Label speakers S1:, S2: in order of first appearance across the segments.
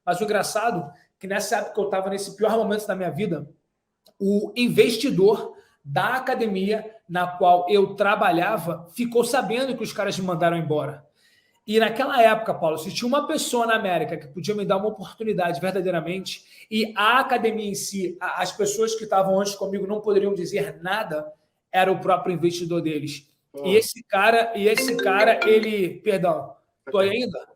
S1: Mas o engraçado é que nessa época eu estava nesse pior momento da minha vida, o investidor da academia na qual eu trabalhava ficou sabendo que os caras me mandaram embora. E naquela época, Paulo, se tinha uma pessoa na América que podia me dar uma oportunidade verdadeiramente, e a academia em si, as pessoas que estavam antes comigo não poderiam dizer nada, era o próprio investidor deles. E esse cara, ele... Perdão, tô aí ainda?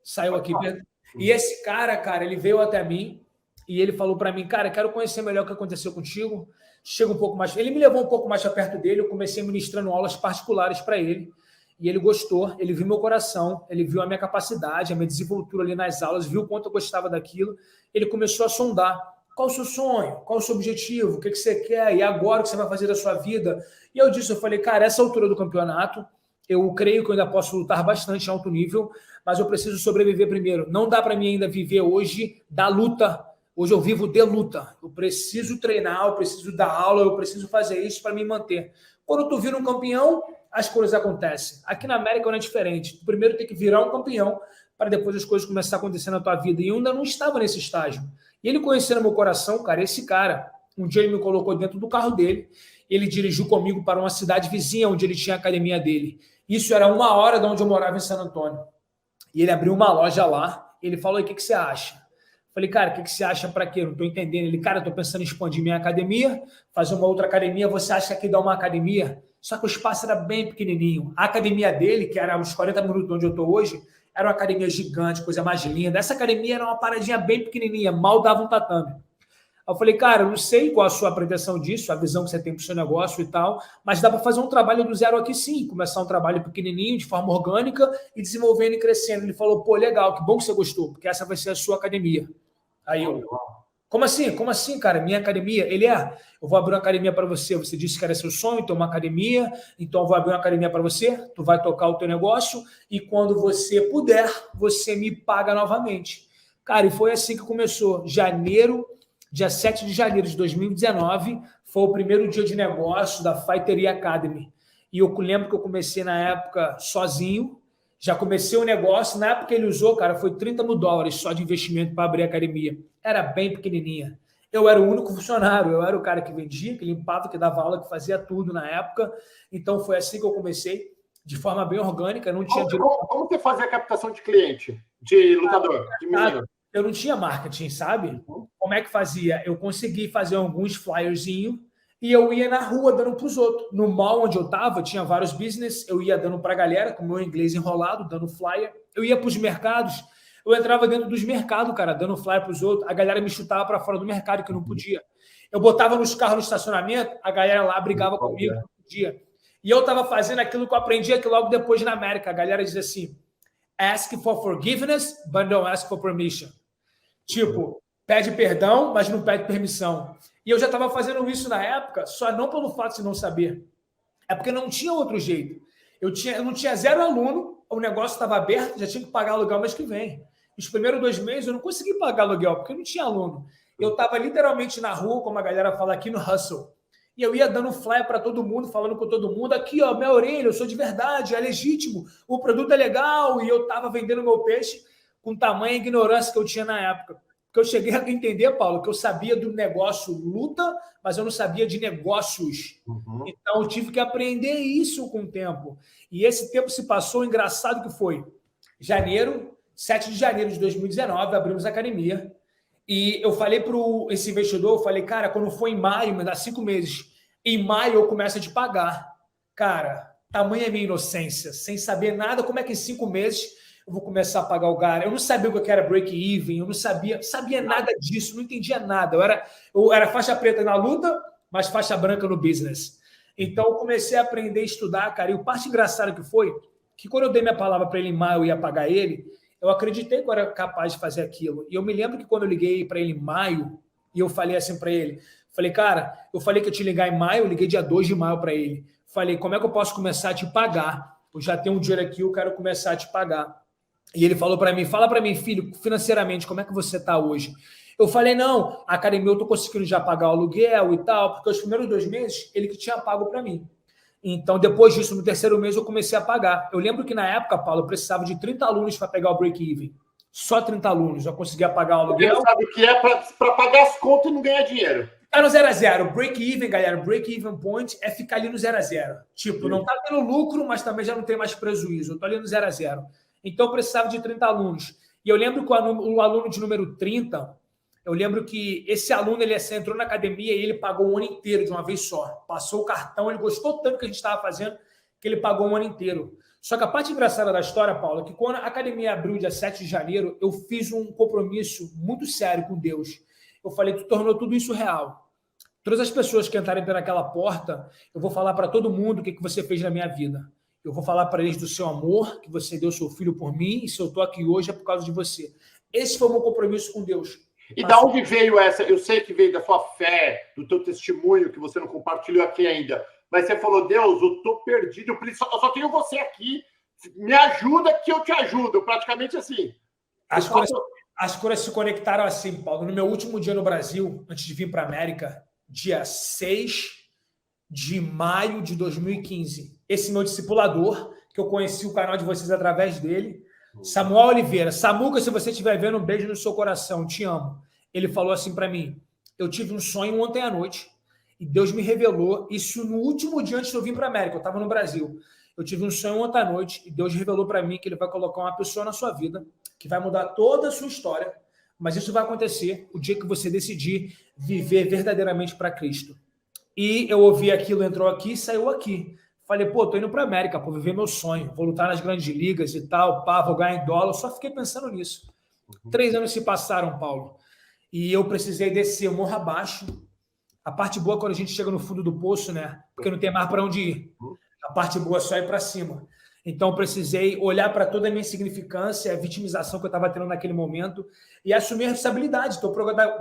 S1: Saiu aqui, perdão. E esse cara, ele veio até mim e ele falou para mim, cara, quero conhecer melhor o que aconteceu contigo. Chega um pouco mais... Ele me levou um pouco mais para perto dele, eu comecei ministrando aulas particulares para ele. E ele gostou, ele viu meu coração, ele viu a minha capacidade, a minha desenvoltura ali nas aulas, viu o quanto eu gostava daquilo. Ele começou a sondar. Qual o seu sonho? Qual o seu objetivo? O que você quer? E agora o que você vai fazer da sua vida? E eu falei, cara, essa altura do campeonato, eu creio que eu ainda posso lutar bastante em alto nível, mas eu preciso sobreviver primeiro. Não dá para mim ainda viver hoje da luta. Hoje eu vivo de luta. Eu preciso treinar, eu preciso dar aula, eu preciso fazer isso para me manter. Quando tu vira um campeão, as coisas acontecem. Aqui na América não é diferente. Tu primeiro tem que virar um campeão para depois as coisas começarem a acontecer na tua vida. E eu ainda não estava nesse estágio. E ele conhecendo meu coração, cara, esse cara, um dia ele me colocou dentro do carro dele, ele dirigiu comigo para uma cidade vizinha onde ele tinha a academia dele. Isso era 1 hora de onde eu morava em San Antônio. E ele abriu uma loja lá, ele falou, o que você acha? Falei, cara, o que você acha para quê? Eu não estou entendendo. Ele, cara, eu estou pensando em expandir minha academia, fazer uma outra academia. Você acha que aqui dá uma academia? Só que o espaço era bem pequenininho. A academia dele, que era uns 40 minutos de onde eu estou hoje, era uma academia gigante, coisa mais linda. Essa academia era uma paradinha bem pequenininha, mal dava um tatame. Eu falei, cara, eu não sei qual a sua pretensão disso, a visão que você tem para o seu negócio e tal, mas dá para fazer um trabalho do zero aqui sim, começar um trabalho pequenininho, de forma orgânica, e desenvolvendo e crescendo. Ele falou, pô, legal, que bom que você gostou, porque essa vai ser a sua academia. Aí eu, como assim? Como assim, cara? Minha academia? Ele eu vou abrir uma academia para você. Você disse que era seu sonho ter uma academia, então eu vou abrir uma academia para você, tu vai tocar o teu negócio e quando você puder, você me paga novamente. Cara, e foi assim que começou. Dia 7 de janeiro de 2019, foi o primeiro dia de negócio da Fighteria Academy. E eu lembro que eu comecei na época sozinho, já comecei o negócio, na época que ele usou, cara, foi $30 mil só de investimento para abrir a academia. Era bem pequenininha. Eu era o único funcionário, eu era o cara que vendia, que limpava, que dava aula, que fazia tudo na época. Então foi assim que eu comecei, de forma bem orgânica. Não tinha
S2: como você fazia a captação de cliente, de lutador, de menino?
S1: Eu não tinha marketing, sabe? Como é que fazia? Eu consegui fazer alguns flyerzinhos e eu ia na rua dando para os outros. No mall onde eu estava, tinha vários business, eu ia dando para a galera, com o meu inglês enrolado, dando flyer. Eu ia para os mercados, eu entrava dentro dos mercados, cara, dando flyer para os outros. A galera me chutava para fora do mercado, que eu não podia. Eu botava nos carros no estacionamento, a galera lá brigava comigo, não podia. E eu estava fazendo aquilo que eu aprendi aqui logo depois na América. A galera dizia assim, ask for forgiveness, but don't ask for permission. Tipo, pede perdão, mas não pede permissão. E eu já estava fazendo isso na época, só não pelo fato de não saber. É porque não tinha outro jeito. Eu não tinha 0 aluno, o negócio estava aberto, já tinha que pagar aluguel mês que vem. Os primeiros 2 meses eu não consegui pagar aluguel, porque não tinha aluno. Eu estava literalmente na rua, como a galera fala aqui, no hustle. E eu ia dando flyer para todo mundo, falando com todo mundo, aqui, ó, minha orelha, eu sou de verdade, é legítimo, o produto é legal, e eu estava vendendo meu peixe com tamanha ignorância que eu tinha na época. Porque eu cheguei a entender, Paulo, que eu sabia do negócio luta, mas eu não sabia de negócios. Então, eu tive que aprender isso com o tempo. E esse tempo se passou, engraçado que foi. 7 de janeiro de 2019, abrimos a academia. E eu falei para esse investidor, eu falei, cara, quando for em maio, me dá 5 meses. Em maio eu começo a te pagar. Cara, tamanha minha inocência, sem saber nada, como é que em 5 meses eu vou começar a pagar o cara? Eu não sabia o que era break-even, eu não sabia nada disso, não entendia nada. Eu era faixa preta na luta, mas faixa branca no business. Então eu comecei a aprender a estudar, cara. E o parte engraçada que foi, que quando eu dei minha palavra para ele em maio, eu ia pagar ele, eu acreditei que eu era capaz de fazer aquilo. E eu me lembro que quando eu liguei para ele em maio, e eu falei assim para ele, falei, cara, eu falei que eu te ligar em maio, eu liguei dia 2 de maio para ele. Falei, como é que eu posso começar a te pagar? Eu já tenho um dinheiro aqui, eu quero começar a te pagar. E ele falou para mim, fala para mim, filho, financeiramente, como é que você está hoje? Eu falei, não, a academia eu estou conseguindo já pagar o aluguel e tal, porque os primeiros 2 meses ele que tinha pago para mim. Então, depois disso, no terceiro mês, eu comecei a pagar. Eu lembro que na época, Paulo, eu precisava de 30 alunos para pegar o break-even. Só 30 alunos. Já conseguia pagar o
S2: Porque
S1: aluguel.
S2: não sabe o que é para pagar as contas e não ganhar dinheiro.
S1: Tá no 0 a 0. Break-even, galera. Break-even point é ficar ali no 0 a 0. Tipo, não tá tendo lucro, mas também já não tem mais prejuízo. Eu tô ali no 0 a 0. Então, eu precisava de 30 alunos. E eu lembro que o aluno de número 30, eu lembro que esse aluno, ele entrou na academia e ele pagou um ano inteiro de uma vez só. Passou o cartão, ele gostou tanto que a gente estava fazendo, que ele pagou um ano inteiro. Só que a parte engraçada da história, Paulo, é que quando a academia abriu dia 7 de janeiro, eu fiz um compromisso muito sério com Deus. Eu falei, tu tornou tudo isso real. Todas as pessoas que entrarem pelaquela porta, eu vou falar para todo mundo o que você fez na minha vida. Eu vou falar para eles do seu amor, que você deu seu filho por mim, e se eu estou aqui hoje é por causa de você. Esse foi o meu compromisso com Deus.
S2: E da onde veio essa? Eu sei que veio da sua fé, do teu testemunho, que você não compartilhou aqui ainda. Mas você falou, Deus, eu estou perdido, eu só tenho você aqui. Me ajuda que eu te ajudo. Praticamente assim.
S1: As coisas se conectaram assim, Paulo. No meu último dia no Brasil, antes de vir para a América, dia 6 de maio de 2015. Esse meu discipulador, que eu conheci o canal de vocês através dele, Samuel Oliveira. Samuca, se você estiver vendo, um beijo no seu coração, te amo. Ele falou assim para mim, eu tive um sonho ontem à noite e Deus me revelou, isso no último dia antes de eu vir para a América, eu estava no Brasil. Eu tive um sonho ontem à noite e Deus revelou para mim que ele vai colocar uma pessoa na sua vida que vai mudar toda a sua história, mas isso vai acontecer o dia que você decidir viver verdadeiramente para Cristo. E eu ouvi aquilo, entrou aqui e saiu aqui. Falei, pô, tô indo para América, vou viver meu sonho, vou lutar nas grandes ligas e tal, pá, vou ganhar em dólar. Eu só fiquei pensando nisso. 3 anos se passaram, Paulo, e eu precisei descer morro abaixo. A parte boa é quando a gente chega no fundo do poço, né? Porque não tem mais para onde ir. A parte boa é só ir para cima. Então, eu precisei olhar para toda a minha insignificância, a vitimização que eu estava tendo naquele momento e assumir a responsabilidade, ter o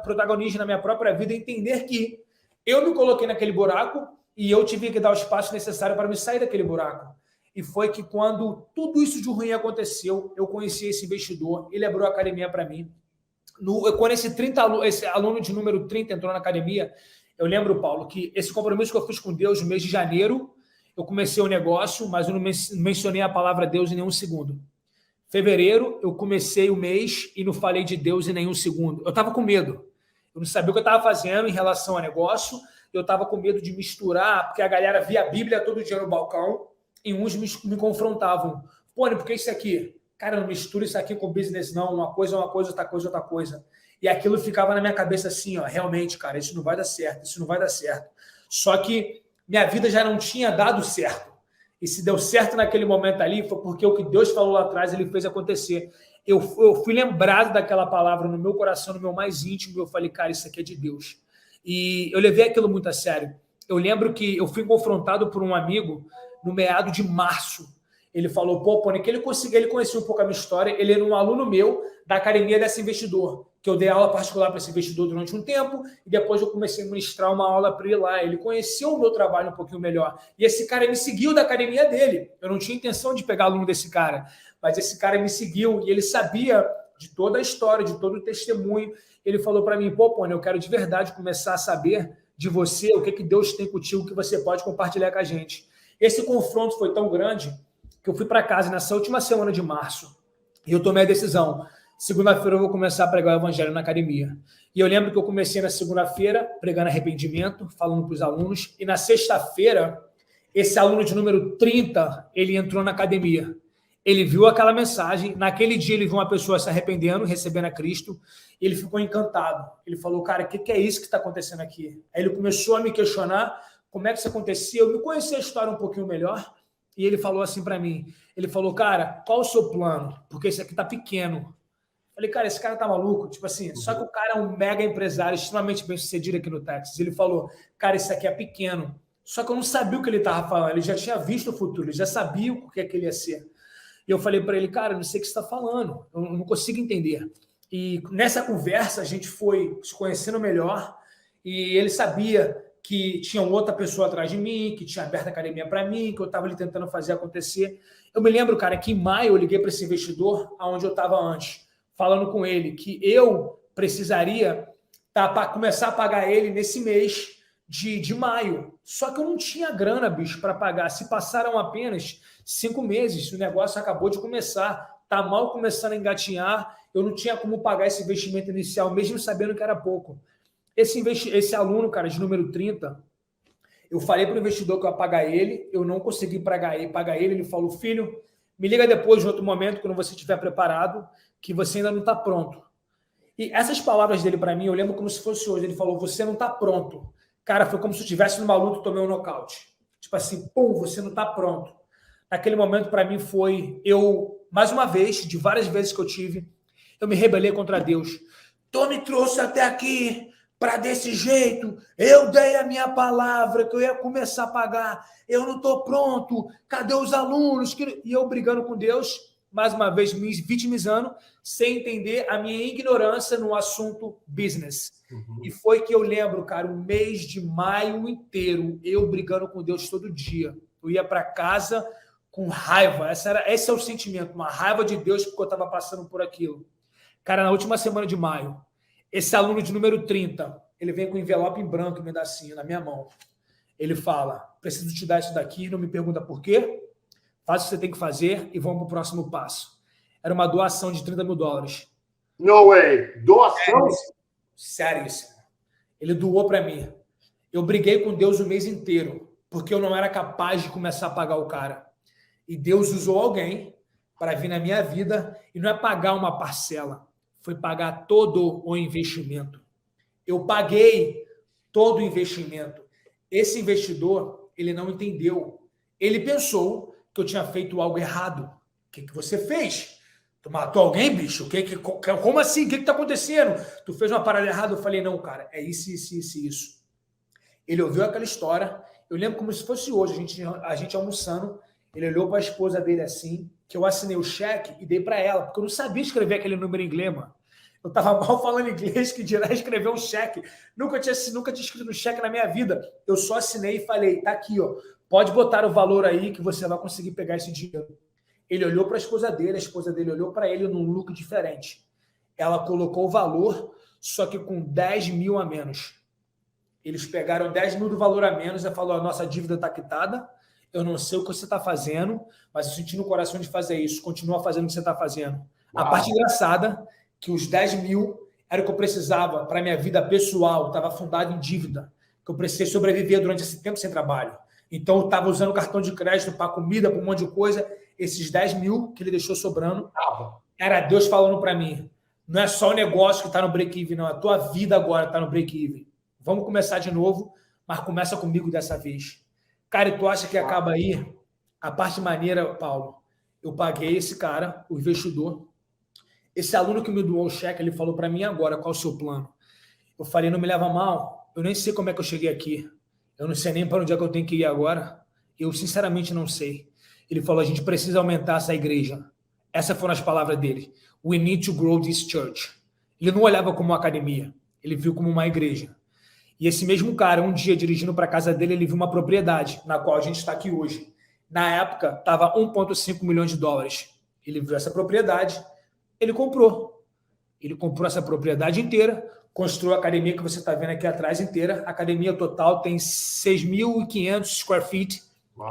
S1: protagonismo na minha própria vida e entender que eu me coloquei naquele buraco e eu tive que dar o espaço necessário para me sair daquele buraco. E foi que quando tudo isso de ruim aconteceu, eu conheci esse investidor, ele abriu a academia para mim. Quando esse aluno de número 30 entrou na academia, eu lembro, Paulo, que esse compromisso que eu fiz com Deus no mês de janeiro, eu comecei o negócio, mas eu não mencionei a palavra Deus em nenhum segundo. Fevereiro, eu comecei o mês e não falei de Deus em nenhum segundo. Eu estava com medo. Eu não sabia o que eu estava fazendo em relação ao negócio. Eu estava com medo de misturar, porque a galera via a Bíblia todo dia no balcão e uns me confrontavam. Pô, por que isso aqui? Cara, não mistura isso aqui com business, não. Uma coisa é uma coisa, outra coisa é outra coisa. E aquilo ficava na minha cabeça assim, ó, realmente, cara, isso não vai dar certo, isso não vai dar certo. Só que minha vida já não tinha dado certo. E se deu certo naquele momento ali, foi porque o que Deus falou lá atrás, ele fez acontecer. Eu fui lembrado daquela palavra no meu coração, no meu mais íntimo, e eu falei, cara, isso aqui é de Deus. E eu levei aquilo muito a sério. Eu lembro que eu fui confrontado por um amigo no meado de março. Ele falou, pô, Pony, que ele conhecia um pouco a minha história, ele era um aluno meu da academia desse investidor, que eu dei aula particular para esse investidor durante um tempo, e depois eu comecei a ministrar uma aula para ele lá. Ele conheceu o meu trabalho um pouquinho melhor. E esse cara me seguiu da academia dele. Eu não tinha intenção de pegar aluno desse cara, mas esse cara me seguiu e ele sabia de toda a história, de todo o testemunho. Ele falou para mim, pô, Pony, eu quero de verdade começar a saber de você, o que Deus tem contigo, que você pode compartilhar com a gente. Esse confronto foi tão grande que eu fui para casa nessa última semana de março e eu tomei a decisão. Segunda-feira eu vou começar a pregar o evangelho na academia. E eu lembro que eu comecei na segunda-feira pregando arrependimento, falando para os alunos. E na sexta-feira, esse aluno de número 30, ele entrou na academia. Ele viu aquela mensagem. Naquele dia ele viu uma pessoa se arrependendo, recebendo a Cristo. E ele ficou encantado. Ele falou, cara, o que é isso que está acontecendo aqui? Aí ele começou a me questionar como é que isso acontecia. Eu me conheci a história um pouquinho melhor. E ele falou assim para mim. Ele falou, cara, qual o seu plano? Porque esse aqui está pequeno. Falei, cara, esse cara tá maluco? Tipo assim, só que o cara é um mega empresário, extremamente bem sucedido aqui no Texas. Ele falou, cara, esse aqui é pequeno. Só que eu não sabia o que ele tava falando. Ele já tinha visto o futuro, ele já sabia o que ele ia ser. E eu falei para ele, cara, eu não sei o que você está falando. Eu não consigo entender. E nessa conversa, a gente foi se conhecendo melhor. E ele sabia que tinha outra pessoa atrás de mim, que tinha aberto a academia para mim, que eu estava ali tentando fazer acontecer. Eu me lembro, cara, que em maio eu liguei para esse investidor, aonde eu estava antes, falando com ele que eu precisaria começar a pagar ele nesse mês de maio. Só que eu não tinha grana, bicho, para pagar. Se passaram apenas 5 meses, o negócio acabou de começar. tá mal começando a engatinhar, eu não tinha como pagar esse investimento inicial, mesmo sabendo que era pouco. Esse aluno, cara, de número 30, eu falei para o investidor que eu ia pagar ele, eu não consegui pagar ele, ele falou, filho, me liga depois, em outro momento, quando você estiver preparado, que você ainda não está pronto. E essas palavras dele para mim, eu lembro como se fosse hoje, ele falou, você não está pronto. Cara, foi como se eu estivesse numa luta e tomei um nocaute. Tipo assim, pum, você não está pronto. Naquele momento, para mim, foi mais uma vez, de várias vezes que eu tive, eu me rebelei contra Deus. Tu me trouxe até aqui para desse jeito, eu dei a minha palavra que eu ia começar a pagar, eu não estou pronto, cadê os alunos? E eu brigando com Deus, mais uma vez me vitimizando, sem entender a minha ignorância no assunto business. E foi que eu lembro, cara, o mês de maio inteiro, eu brigando com Deus todo dia. Eu ia para casa com raiva, esse é o sentimento, uma raiva de Deus porque eu estava passando por aquilo. Cara, na última semana de maio, esse aluno de número 30, ele vem com um envelope em branco e me dá assim, na minha mão. Ele fala, preciso te dar isso daqui, não me pergunta por quê, faz o que você tem que fazer e vamos para o próximo passo. Era uma doação de $30 mil.
S2: No way! Doação?
S1: Sério. Ele doou para mim. Eu briguei com Deus o mês inteiro, porque eu não era capaz de começar a pagar o cara. E Deus usou alguém para vir na minha vida e não é pagar uma parcela, foi pagar todo o investimento. Eu paguei todo o investimento. Esse investidor, ele não entendeu. Ele pensou que eu tinha feito algo errado. O que você fez? Tu matou alguém, bicho? Como assim? O que está acontecendo? Tu fez uma parada errada? Eu falei, não, cara, é isso. Ele ouviu aquela história. Eu lembro como se fosse hoje, a gente almoçando. Ele olhou para a esposa dele assim, que eu assinei o cheque e dei para ela, porque eu não sabia escrever aquele número em inglês, mano. Eu estava mal falando inglês, que dirá escrever um cheque. Nunca tinha escrito um cheque na minha vida. Eu só assinei e falei, tá aqui, ó, pode botar o valor aí que você vai conseguir pegar esse dinheiro. Ele olhou para a esposa dele olhou para ele num look diferente. Ela colocou o valor, só que com 10 mil a menos. Eles pegaram 10 mil do valor a menos e falou, a nossa dívida está quitada, eu não sei o que você está fazendo, mas eu senti no coração de fazer isso, continua fazendo o que você está fazendo. Uau. A parte engraçada, que os 10 mil era o que eu precisava para a minha vida pessoal, estava fundado em dívida, que eu precisei sobreviver durante esse tempo sem trabalho. Então, eu estava usando cartão de crédito para comida, para um monte de coisa. Esses 10 mil que ele deixou sobrando, era Deus falando para mim, não é só o negócio que está no break-even, não, a tua vida agora está no break-even. Vamos começar de novo, mas começa comigo dessa vez. Cara, e tu acha que acaba aí? A parte maneira, Paulo, eu paguei esse cara, o investidor. Esse aluno que me doou o cheque, ele falou para mim agora, qual é o seu plano? Eu falei, não me leva mal, eu nem sei como é que eu cheguei aqui. Eu não sei nem para onde é que eu tenho que ir agora. Eu, sinceramente, não sei. Ele falou, a gente precisa aumentar essa igreja. Essas foram as palavras dele. We need to grow this church. Ele não olhava como uma academia. Ele viu como uma igreja. E esse mesmo cara, um dia, dirigindo para a casa dele, ele viu uma propriedade, na qual a gente está aqui hoje. Na época, estava 1,5 milhões de dólares. Ele viu essa propriedade, ele comprou. Ele comprou essa propriedade inteira, construiu a academia que você está vendo aqui atrás inteira. A academia total tem 6.500 square feet,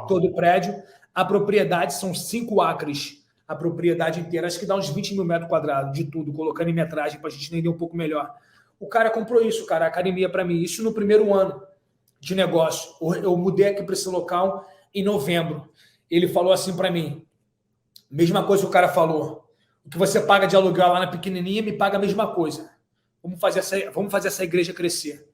S1: todo o prédio. A propriedade são 5 acres. A propriedade inteira, acho que dá uns 20 mil metros quadrados de tudo, colocando em metragem para a gente entender um pouco melhor. O cara comprou isso, cara, a academia para mim. Isso no primeiro ano de negócio. Eu mudei aqui para esse local em novembro. Ele falou assim para mim, mesma coisa que o cara falou. O que você paga de aluguel lá na pequenininha, me paga a mesma coisa. Vamos fazer essa igreja crescer.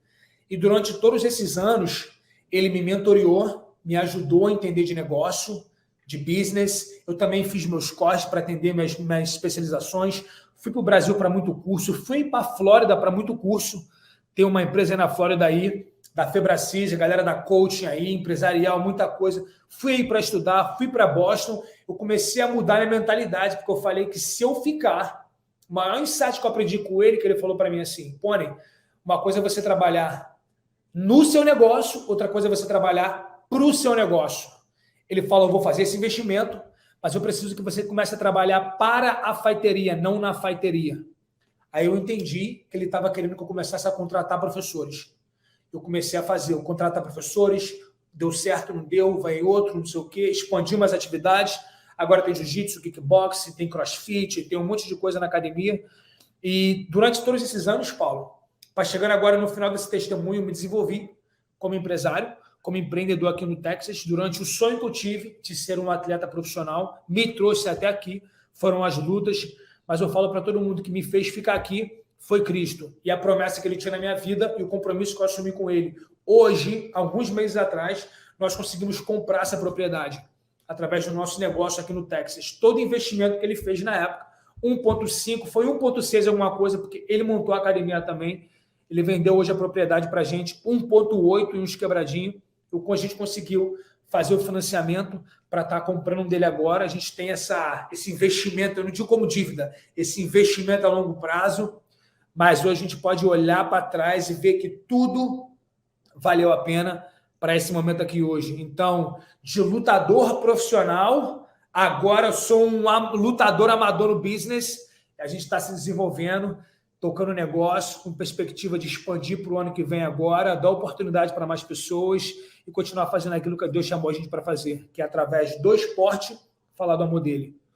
S1: E durante todos esses anos, ele me mentoreou, me ajudou a entender de negócio, de business. Eu também fiz meus corres para atender minhas especializações. Fui para o Brasil para muito curso. Fui para a Flórida para muito curso. Tem uma empresa aí na Flórida aí, da Febracis, a galera da coaching aí, empresarial, muita coisa. Fui aí para estudar, fui para Boston. Eu comecei a mudar minha mentalidade, porque eu falei que se eu ficar... O maior insight que eu aprendi com ele, que ele falou para mim assim, Pony, uma coisa é você trabalhar no seu negócio, outra coisa é você trabalhar para o seu negócio. Ele falou, eu vou fazer esse investimento, mas eu preciso que você comece a trabalhar para a faiteria, não na faiteria. Aí eu entendi que ele estava querendo que eu começasse a contratar professores. Eu comecei a fazer, eu contratar professores, deu certo, não deu, vai outro, não sei o quê, expandi umas atividades. Agora tem jiu-jitsu, kickboxing, tem crossfit, tem um monte de coisa na academia. E durante todos esses anos, Paulo, para chegar agora no final desse testemunho, eu me desenvolvi como empresário, como empreendedor aqui no Texas, durante o sonho que eu tive de ser um atleta profissional, me trouxe até aqui, foram as lutas, mas eu falo para todo mundo que me fez ficar aqui foi Cristo, e a promessa que ele tinha na minha vida e o compromisso que eu assumi com ele. Hoje, alguns meses atrás, nós conseguimos comprar essa propriedade, através do nosso negócio aqui no Texas. Todo o investimento que ele fez na época, 1,5, foi 1,6 alguma coisa, porque ele montou a academia também. Ele vendeu hoje a propriedade para a gente, 1,8 e uns quebradinhos. A gente conseguiu fazer o financiamento para estar comprando um dele agora. A gente tem esse investimento, eu não digo como dívida, esse investimento a longo prazo, mas hoje a gente pode olhar para trás e ver que tudo valeu a pena para esse momento aqui hoje. Então, de lutador profissional, agora eu sou um lutador amador no business. A gente está se desenvolvendo, tocando negócio, com perspectiva de expandir para o ano que vem agora, dar oportunidade para mais pessoas e continuar fazendo aquilo que Deus chamou a gente para fazer, que é através do esporte, falar do amor dele.